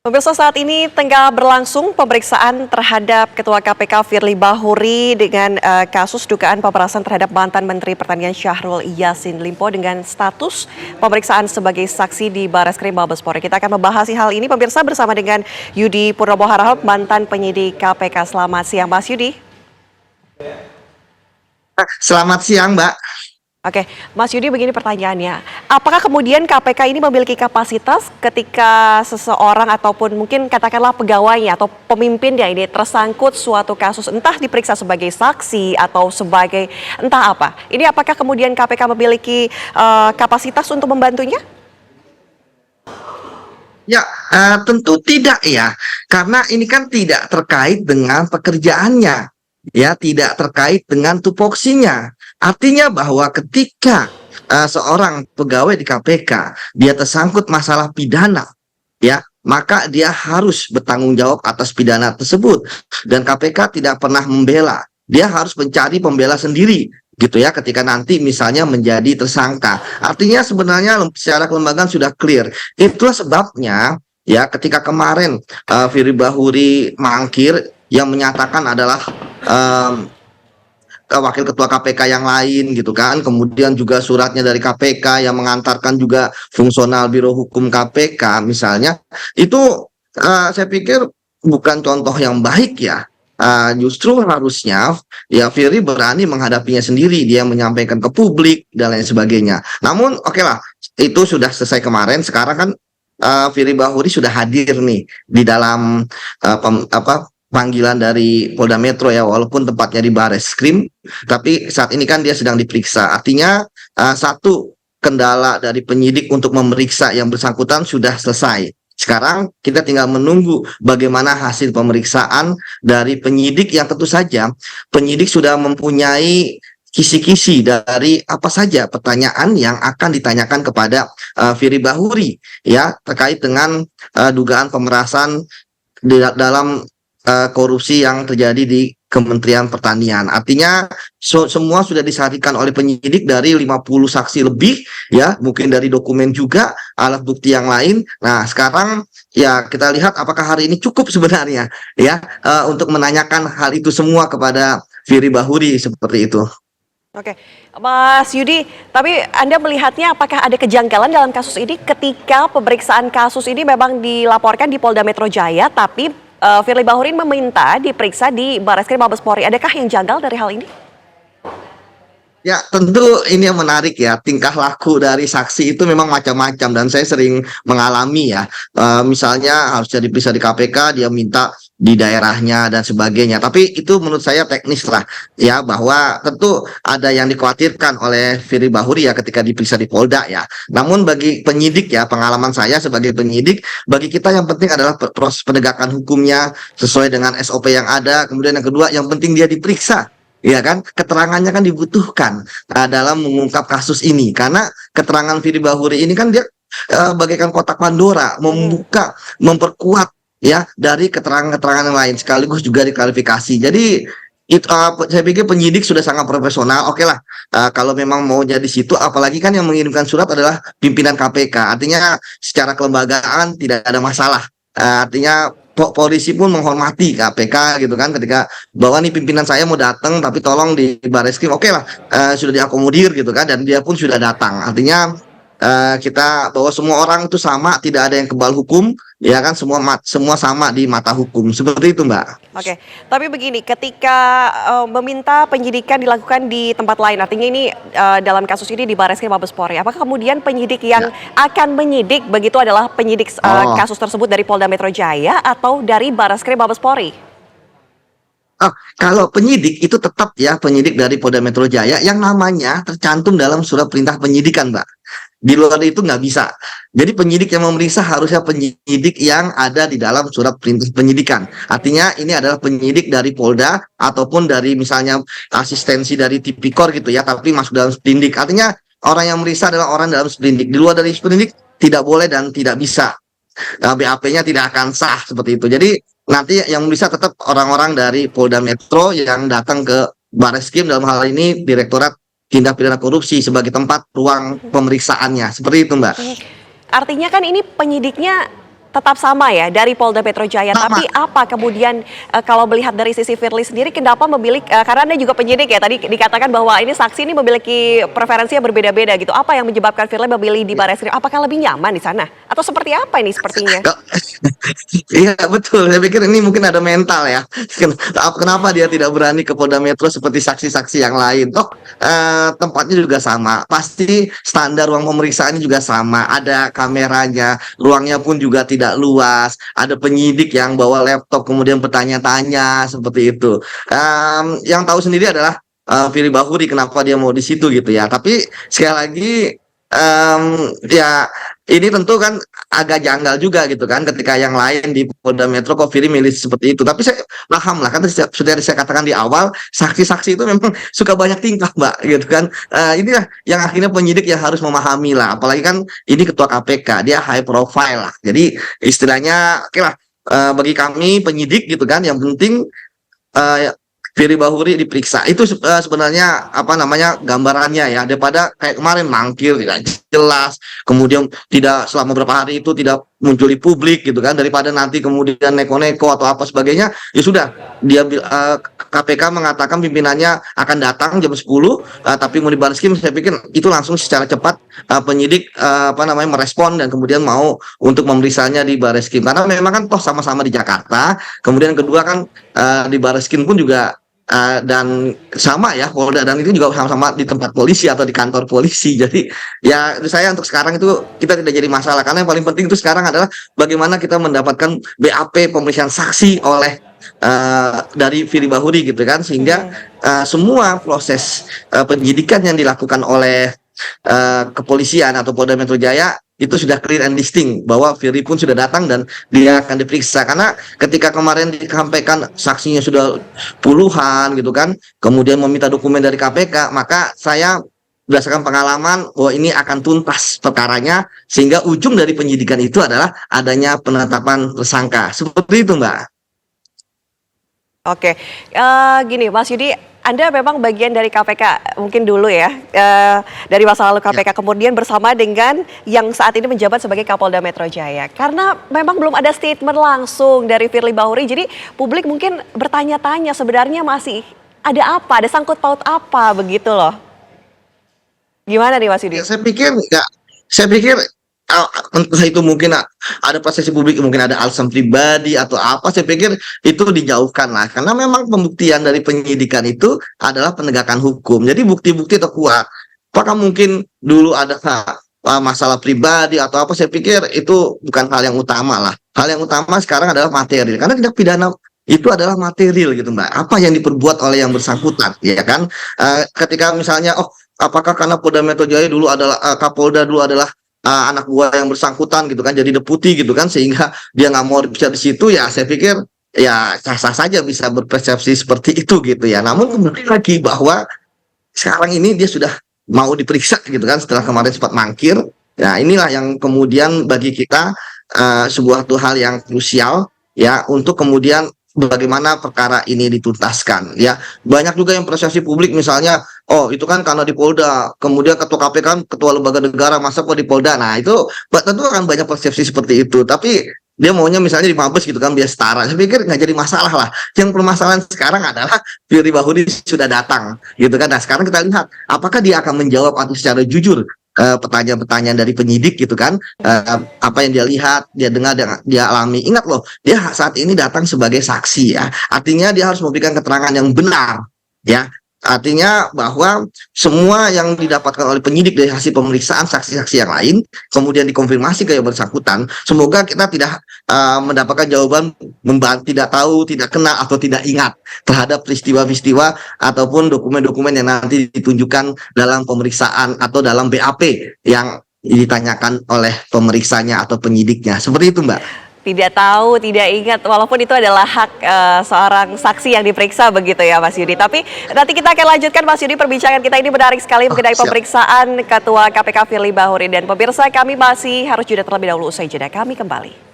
Pemirsa, saat ini tengah berlangsung pemeriksaan terhadap Ketua KPK Firly Bahuri dengan kasus dugaan pemerasan terhadap mantan Menteri Pertanian Syahrul Yassin Limpo dengan status pemeriksaan sebagai saksi di Barreskrim Mabespori. Kita akan membahas hal ini pemirsa bersama dengan Yudi Purnomo Harahap, mantan penyidik KPK. Selamat siang Mas Yudi. Selamat siang, Mbak. Oke, Mas Yudi, begini pertanyaannya. Apakah kemudian KPK ini memiliki kapasitas ketika seseorang ataupun mungkin katakanlah pegawainya atau pemimpinnya ini tersangkut suatu kasus, entah diperiksa sebagai saksi atau sebagai entah apa. Ini apakah kemudian KPK memiliki kapasitas untuk membantunya? Ya, tentu tidak ya, karena ini kan tidak terkait dengan pekerjaannya, ya, tidak terkait dengan tupoksinya. Artinya bahwa ketika seorang pegawai di KPK dia tersangkut masalah pidana, ya, maka dia harus bertanggung jawab atas pidana tersebut. Dan KPK tidak pernah membela, dia harus mencari pembela sendiri, gitu ya, ketika nanti misalnya menjadi tersangka. Artinya sebenarnya secara kelembagaan sudah clear. Itulah sebabnya ya ketika kemarin Firly Bahuri mangkir, yang menyatakan adalah wakil ketua KPK yang lain gitu kan, kemudian juga suratnya dari KPK yang mengantarkan juga fungsional Biro Hukum KPK misalnya, itu saya pikir bukan contoh yang baik ya. Justru harusnya ya Firly berani menghadapinya sendiri, dia menyampaikan ke publik dan lain sebagainya. Namun oke lah, itu sudah selesai kemarin. Sekarang kan Firly Bahuri sudah hadir nih di dalam panggilan dari Polda Metro ya, walaupun tempatnya di Barreskrim, tapi saat ini kan dia sedang diperiksa. Artinya satu kendala dari penyidik untuk memeriksa yang bersangkutan sudah selesai. Sekarang kita tinggal menunggu bagaimana hasil pemeriksaan dari penyidik, yang tentu saja penyidik sudah mempunyai kisi-kisi dari apa saja pertanyaan yang akan ditanyakan kepada Firly Bahuri ya, terkait dengan dugaan pemerasan dalam korupsi yang terjadi di Kementerian Pertanian. Artinya semua sudah disaksikan oleh penyidik dari 50 saksi lebih ya, mungkin dari dokumen juga, alat bukti yang lain. Nah, sekarang ya kita lihat apakah hari ini cukup sebenarnya ya untuk menanyakan hal itu semua kepada Firly Bahuri seperti itu. Oke, Mas Yudi, tapi Anda melihatnya apakah ada kejanggalan dalam kasus ini ketika pemeriksaan kasus ini memang dilaporkan di Polda Metro Jaya, tapi Firly Bahuri meminta diperiksa di Barreskrim Mabespori. Adakah yang janggal dari hal ini? Ya, tentu ini yang menarik ya, tingkah laku dari saksi itu memang macam-macam dan saya sering mengalami ya. Misalnya harusnya diperiksa di KPK, dia minta di daerahnya dan sebagainya. Tapi itu menurut saya teknis lah ya, bahwa tentu ada yang dikhawatirkan oleh Firly Bahuri ya ketika diperiksa di Polda ya. Namun bagi penyidik ya, pengalaman saya sebagai penyidik, bagi kita yang penting adalah proses penegakan hukumnya sesuai dengan SOP yang ada. Kemudian yang kedua, yang penting dia diperiksa. Ya kan, keterangannya kan dibutuhkan dalam mengungkap kasus ini, karena keterangan Firly Bahuri ini kan dia bagaikan kotak Pandora, membuka, memperkuat ya dari keterangan-keterangan yang lain, sekaligus juga diklarifikasi. Jadi itu saya pikir penyidik sudah sangat profesional. Oke lah, kalau memang mau jadi situ, apalagi kan yang mengirimkan surat adalah pimpinan KPK, artinya secara kelembagaan tidak ada masalah. Artinya polisi pun menghormati KPK gitu kan, ketika bahwa nih pimpinan saya mau datang tapi tolong di Barreskrim, oke lah, sudah diakomodir gitu kan, dan dia pun sudah datang. Artinya kita bahwa semua orang itu sama, tidak ada yang kebal hukum ya kan, semua sama di mata hukum, seperti itu Mbak. Oke, tapi begini, ketika meminta penyidikan dilakukan di tempat lain, artinya ini dalam kasus ini di Barreskrim Mabespori, apakah kemudian penyidik yang akan menyidik begitu adalah penyidik kasus tersebut dari Polda Metro Jaya atau dari Barreskrim Mabespori? Kalau penyidik itu tetap ya penyidik dari Polda Metro Jaya yang namanya tercantum dalam surat perintah penyidikan, Mbak. Di luar itu nggak bisa. Jadi penyidik yang memeriksa harusnya penyidik yang ada di dalam surat perintah penyidikan. Artinya ini adalah penyidik dari Polda ataupun dari misalnya asistensi dari Tipikor gitu ya, tapi masuk dalam sprindik. Artinya orang yang memeriksa adalah orang dalam sprindik. Di luar dari sprindik tidak boleh dan tidak bisa. BAP-nya tidak akan sah seperti itu. Jadi nanti yang bisa tetap orang-orang dari Polda Metro yang datang ke Barreskrim, dalam hal ini Direktorat Tindak Pidana Korupsi, sebagai tempat ruang pemeriksaannya. Seperti itu, Mbak. Artinya kan ini penyidiknya tetap sama ya dari Polda Metro Jaya. Sama. Tapi apa kemudian kalau melihat dari sisi Firly sendiri, kenapa memilih karena Anda juga penyidik ya, tadi dikatakan bahwa ini saksi ini memiliki preferensi yang berbeda-beda gitu. Apa yang menyebabkan Firly memilih di Barreskrim? Apakah lebih nyaman di sana? Atau seperti apa ini sepertinya? Iya betul, saya pikir ini mungkin ada mental ya. Kenapa dia tidak berani ke Polda Metro seperti saksi-saksi yang lain? Toh tempatnya juga sama, pasti standar ruang pemeriksaannya juga sama, ada kameranya, ruangnya pun juga tidak luas, ada penyidik yang bawa laptop kemudian bertanya-tanya seperti itu. Yang tahu sendiri adalah Firly Bahuri kenapa dia mau di situ gitu ya. Tapi sekali lagi ya ini tentu kan agak janggal juga gitu kan ketika yang lain di Polda Metro kok Firly milih seperti itu. Tapi saya paham lah kan sudah saya katakan di awal saksi-saksi itu memang suka banyak tingkah Mbak gitu kan. Inilah yang akhirnya penyidik yang harus memahami lah. Apalagi kan ini ketua KPK dia high profile lah. Jadi istilahnya oke lah bagi kami penyidik gitu kan yang penting Firly Bahuri diperiksa itu sebenarnya apa namanya gambarannya ya daripada kayak kemarin mangkir tidak jelas kemudian tidak selama beberapa hari itu tidak muncul di publik gitu kan daripada nanti kemudian neko-neko atau apa sebagainya ya sudah dia KPK mengatakan pimpinannya akan datang jam 10 tapi mau di Barreskrim saya pikir itu langsung secara cepat penyidik apa namanya merespon dan kemudian mau untuk memeriksanya di Barreskrim karena memang kan toh sama-sama di Jakarta kemudian kedua kan di Barreskrim pun juga dan sama ya Polda dan itu juga sama-sama di tempat polisi atau di kantor polisi. Jadi ya saya untuk sekarang itu kita tidak jadi masalah karena yang paling penting itu sekarang adalah bagaimana kita mendapatkan BAP pemeriksaan saksi oleh dari Firly Bahuri gitu kan sehingga semua proses penyidikan yang dilakukan oleh kepolisian atau Polda Metro Jaya itu sudah clear and distinct bahwa Firly pun sudah datang dan dia akan diperiksa karena ketika kemarin disampaikan saksinya sudah puluhan gitu kan kemudian meminta dokumen dari KPK maka saya berdasarkan pengalaman bahwa ini akan tuntas perkaranya sehingga ujung dari penyidikan itu adalah adanya penetapan tersangka seperti itu Mbak. Oke, gini Mas Yudi, Anda memang bagian dari KPK mungkin dulu ya, dari masa lalu KPK kemudian bersama dengan yang saat ini menjabat sebagai Kapolda Metro Jaya. Karena memang belum ada statement langsung dari Firly Bahuri, jadi publik mungkin bertanya-tanya sebenarnya masih ada apa, ada sangkut paut apa begitu loh. Gimana nih Mas Yudi? Ya, saya pikir entah itu mungkin ada persepsi publik mungkin ada alasan pribadi atau apa saya pikir itu dijauhkan lah karena memang pembuktian dari penyidikan itu adalah penegakan hukum jadi bukti-bukti terkuat apakah mungkin dulu ada masalah pribadi atau apa saya pikir itu bukan hal yang utama lah hal yang utama sekarang adalah material karena tindak pidana itu adalah material gitu Mbak apa yang diperbuat oleh yang bersangkutan ya kan ketika misalnya apakah karena Polda Metro Jaya dulu adalah Kapolda dulu adalah anak buah yang bersangkutan gitu kan jadi deputi gitu kan sehingga dia nggak mau diperiksa di situ ya saya pikir ya sah-sah saja bisa berpersepsi seperti itu gitu ya namun kemudian lagi bahwa sekarang ini dia sudah mau diperiksa gitu kan setelah kemarin sempat mangkir nah inilah yang kemudian bagi kita sebuah hal yang krusial ya untuk kemudian bagaimana perkara ini dituntaskan ya banyak juga yang persepsi publik misalnya itu kan karena di Polda kemudian ketua KPK kan ketua lembaga negara masa kok di Polda nah itu tentu akan banyak persepsi seperti itu tapi dia maunya misalnya di Mabes gitu kan biar setara saya pikir nggak jadi masalah lah yang permasalahan sekarang adalah Firly Bahuri sudah datang gitu kan nah sekarang kita lihat apakah dia akan menjawab atau secara jujur pertanyaan-pertanyaan dari penyidik gitu kan apa yang dia lihat dia dengar dia alami ingat loh dia saat ini datang sebagai saksi ya artinya dia harus memberikan keterangan yang benar ya artinya bahwa semua yang didapatkan oleh penyidik dari hasil pemeriksaan saksi-saksi yang lain kemudian dikonfirmasi ke yang bersangkutan semoga kita tidak mendapatkan jawaban tidak tahu tidak kenal atau tidak ingat terhadap peristiwa-peristiwa ataupun dokumen-dokumen yang nanti ditunjukkan dalam pemeriksaan atau dalam BAP yang ditanyakan oleh pemeriksanya atau penyidiknya seperti itu Mbak. Tidak tahu, tidak ingat, walaupun itu adalah hak seorang saksi yang diperiksa begitu ya Mas Yudi. Tapi nanti kita akan lanjutkan Mas Yudi, perbincangan kita ini menarik sekali mengenai pemeriksaan Ketua KPK Firly Bahuri. Dan pemirsa kami masih harus jeda terlebih dahulu usai jeda, kami kembali.